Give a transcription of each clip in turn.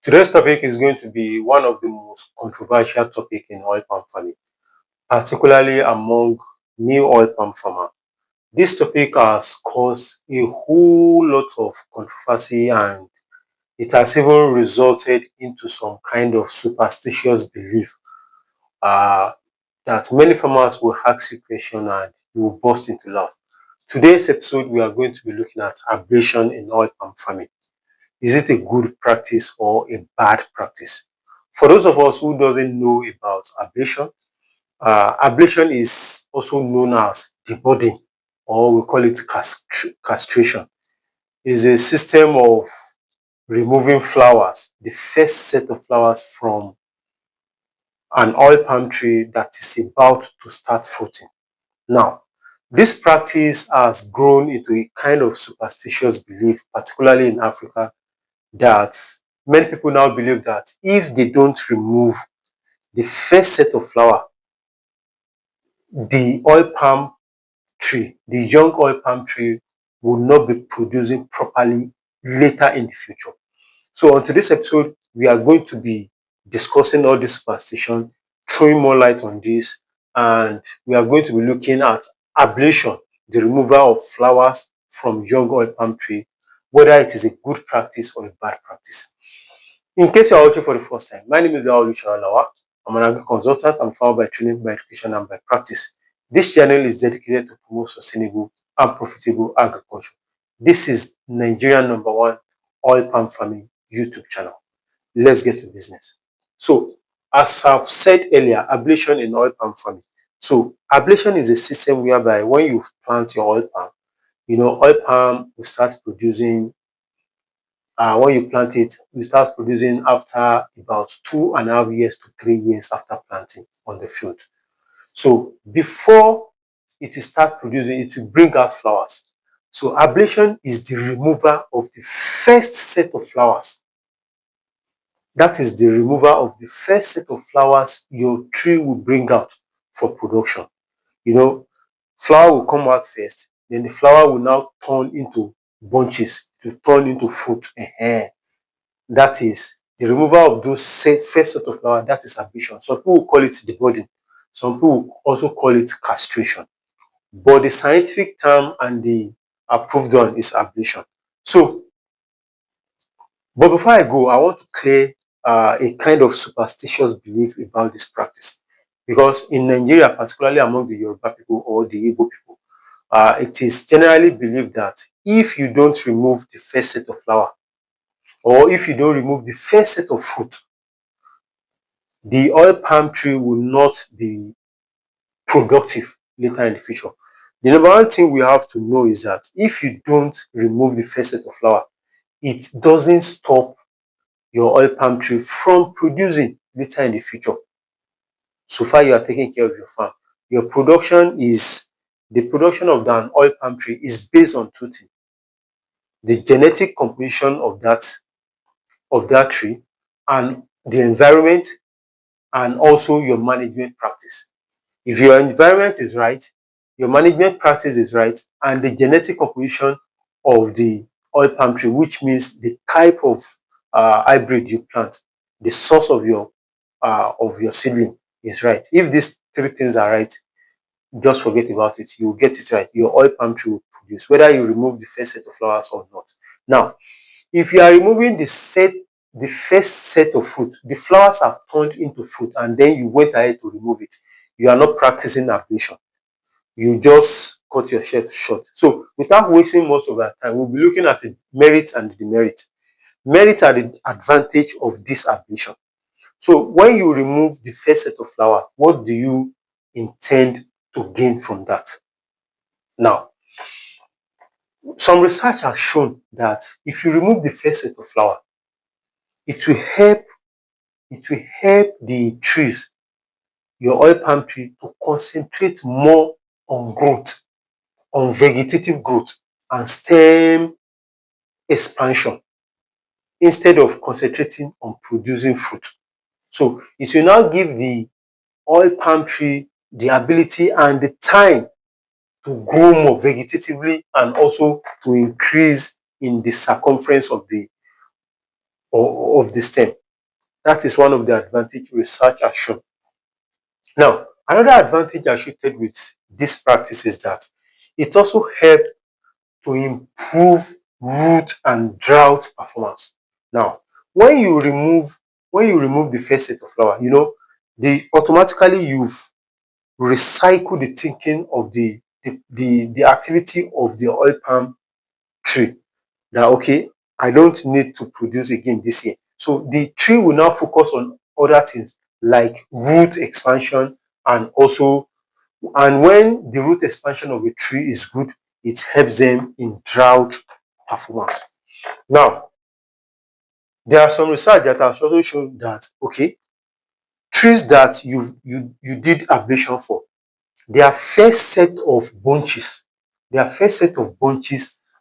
Today's topic is going to be one of the most controversial topics in oil palm farming, particularly among new oil palm farmers. This topic has caused a whole lot of controversy, and it has even resulted into some kind of superstitious belief uh, that many farmers will ask you question and you will burst into laugh. Today's episode, we are going to be looking at ablation in oil palm farming. Is it a good practice or a bad practice? For those of us who doesn't know about ablation, ablation is also known as debudding, or we call it castration. It's a system of removing flowers, the first set of flowers from an oil palm tree that is about to start fruiting. Now, this practice has grown into a kind of superstitious belief, particularly in Africa, that many people now believe that if they don't remove the first set of flower, the oil palm tree, the young oil palm tree, will not be producing properly later in the future. So on today's episode, we are going to be discussing all this superstition, throwing more light on this, and we are going to be looking at ablation, the removal of flowers from young oil palm tree, whether it is a good practice or a bad practice. In case you are watching for the first time, my name is Ablation. I'm an agri consultant. I'm farmer by training, by education, and by practice. This channel is dedicated to promote sustainable and profitable agriculture. This is Nigerian #1 oil palm farming YouTube channel. Let's get to business. So, as I've said earlier, ablation in oil palm farming. So, ablation is a system whereby when you plant your oil palm, oil palm will start producing when you plant it, you start producing after about 2.5 years to 3 years after planting on the field. So before it will start producing, it will bring out flowers. So ablation is the removal of the first set of flowers. That is the removal of the first set of flowers your tree will bring out for production. Flower will come out first, then the flower will now turn into bunches, to turn into fruit. That is the removal of those first set of flower. That is ablation. Some people will call it debudding. Some people will also call it castration. But the scientific term and the approved one is ablation. So, but before I go, I want to clear a kind of superstitious belief about this practice. Because in Nigeria, particularly among the Yoruba people or the Igbo people, it is generally believed that if you don't remove the first set of flower, or if you don't remove the first set of fruit, the oil palm tree will not be productive later in the future. The number one thing we have to know is that if you don't remove the first set of flower, it doesn't stop your oil palm tree from producing later in the future. So far you are taking care of your farm. Your production is, the production of an oil palm tree is based on two things: the genetic composition of that tree, and the environment, and also your management practice. If your environment is right, your management practice is right, and the genetic composition of the oil palm tree, which means the type of hybrid you plant, the source of your seedling is right. If these three things are right, just forget about it. You will get it right. Your oil palm tree will produce, whether you remove the first set of flowers or not. Now, if you are removing the first set of fruit, the flowers have turned into fruit, and then you went ahead to remove it, you are not practicing ablation. You just cut yourself short. So without wasting most of our time, we'll be looking at the merit and the demerit. Merit are the advantage of this ablation. So when you remove the first set of flower, what do you intend to gain from that? Now, some research has shown that if you remove the first set of flower, it will help the trees, your oil palm tree, to concentrate more on growth, on vegetative growth and stem expansion, instead of concentrating on producing fruit. So it will now give the oil palm tree the ability and the time to grow more vegetatively, and also to increase in the circumference of the or of the stem. That is one of the advantages research has shown. Now, another advantage associated with this practice is that it also helps to improve root and drought performance. Now, when you remove the first set of flower, the automatically you've recycled the thinking of the activity of the oil palm tree. Now, okay, I don't need to produce again this year. So the tree will now focus on other things like root expansion, and also, and when the root expansion of a tree is good, it helps them in drought performance. Now, there are some research that has also shown that, okay, trees that you did ablation for, their first set of bunches,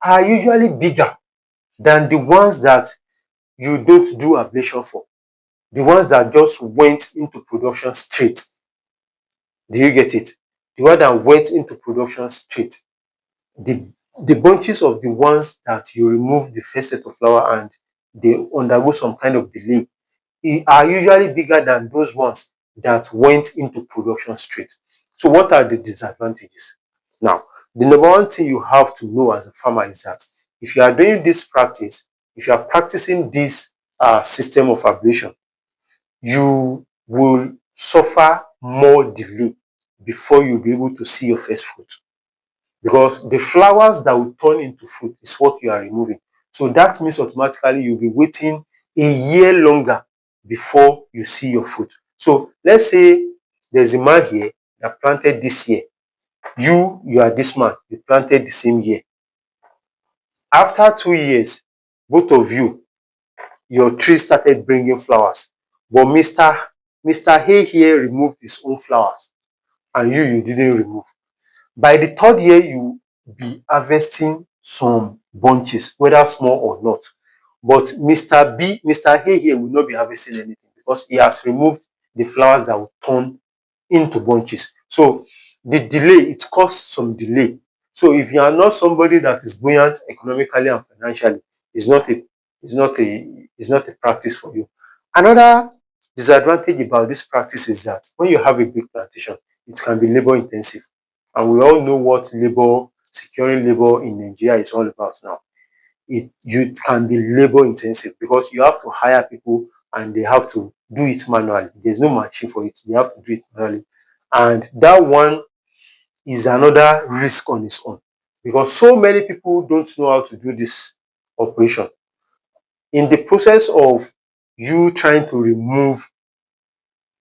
are usually bigger than the ones that you don't do ablation for, the ones that just went into production straight. Do you get it? The one that went into production straight. The the bunches of the ones that you remove the first set of flower and they undergo some kind of delay are usually bigger than those ones that went into production straight. So what are the disadvantages? Now, the number one thing you have to know as a farmer is that if you are doing this practice, if you are practicing this system of ablation, you will suffer more delay before you'll be able to see your first fruit, because the flowers that will turn into fruit is what you are removing. So that means automatically you'll be waiting a year longer before you see your fruit. So let's say there's a man here that planted this year. You are this man, you planted the same year. After 2 years, both of you, your tree started bringing flowers. But Mr. Hay here removed his own flowers and you didn't remove. By the third year, you be harvesting some bunches, whether small or not. But Mr. Hay here will not be harvesting anything because he has removed the flowers that will turn into bunches. So the delay, it caused some delay. So if you are not somebody that is buoyant economically and financially, it's not a practice for you. Another disadvantage about this practice is that when you have a big plantation, it can be labor intensive. And we all know what securing labor in Nigeria is all about now. It can be labor intensive because you have to hire people and they have to do it manually. There's no machine for it. They have to do it manually. And that one is another risk on its own because so many people don't know how to do this operation. In the process of you trying to remove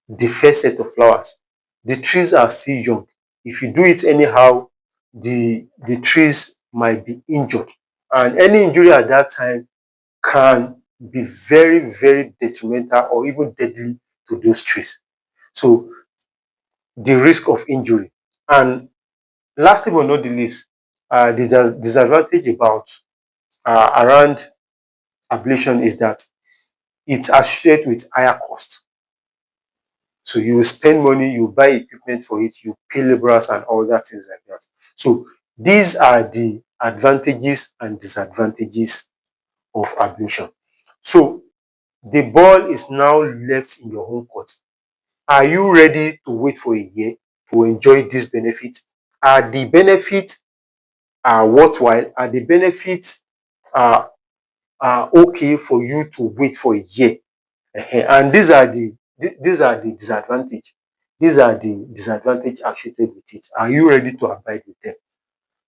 the first set of flowers, the trees are still young. If you do it anyhow, the trees might be injured. And any injury at that time can be very, very detrimental or even deadly to those trees. So the risk of injury. And lastly but not the least, the disadvantage about around ablation is that it's associated with higher cost. So you will spend money, you buy equipment for it, you pay laborers and all that things like that. So these are the advantages and disadvantages of ablation. So the ball is now left in your home court. Are you ready to wait for a year to enjoy this benefit? Are the benefits worthwhile? Are the benefits okay for you to wait for a year? And these are the disadvantage. These are the disadvantage associated with it. Are you ready to abide with them?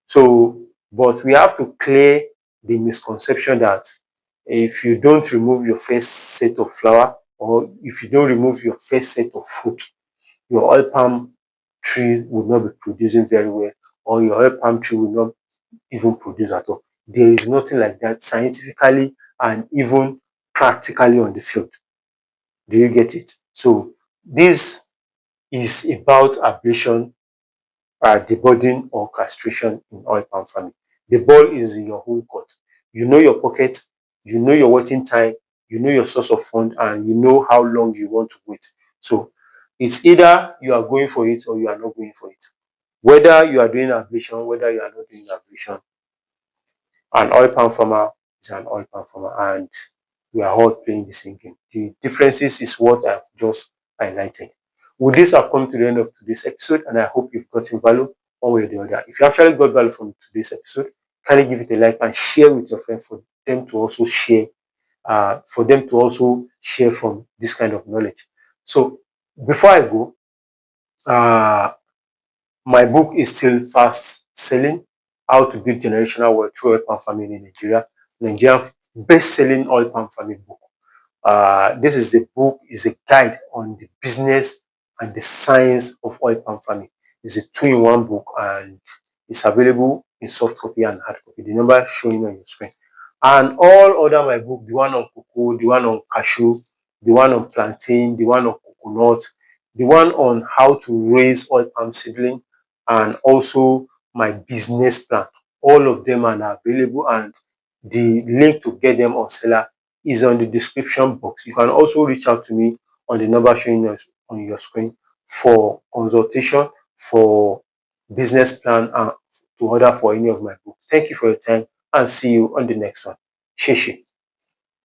So, but we have to clear the misconception that if you don't remove your first set of flower or if you don't remove your first set of fruit, your oil palm tree will not be producing very well, or your oil palm tree will not even produce at all. There is nothing like that scientifically and even practically on the field. Do you get it? So this is about ablation, debudding or castration in oil palm farming. The ball is in your home court. You know your pocket, you know your waiting time, you know your source of fund, and you know how long you want to wait. So it's either you are going for it or you are not going for it. Whether you are doing ablation, whether you are not doing ablation, an oil palm farmer is an oil palm farmer. And we are all playing the same game. The differences is what I've just highlighted. With this, I've come to the end of today's episode, and I hope you've gotten value one way or the other. If you actually got value from today's episode, kindly give it a like and share with your friends for them to also share, from this kind of knowledge. So before I go, uh, my book is still fast selling, How to Build Generational Wealth Through Oil Palm Farming in Nigeria, Nigerian best-selling oil palm farming book. This is the book, is a guide on the business and the science of oil palm farming. It's a two-in-one book, and it's available in soft copy and hard copy. The number showing on your screen. And all other my book, the one on cocoa, the one on cashew, the one on plantain, the one on coconut, the one on how to raise oil palm seedling, and also my business plan. All of them are available, and the link to get them on seller is on the description box. You can also reach out to me on the number showing on your screen for consultation, for business plan, and to order for any of my books. Thank you for your time, and see you on the next one. Shishi.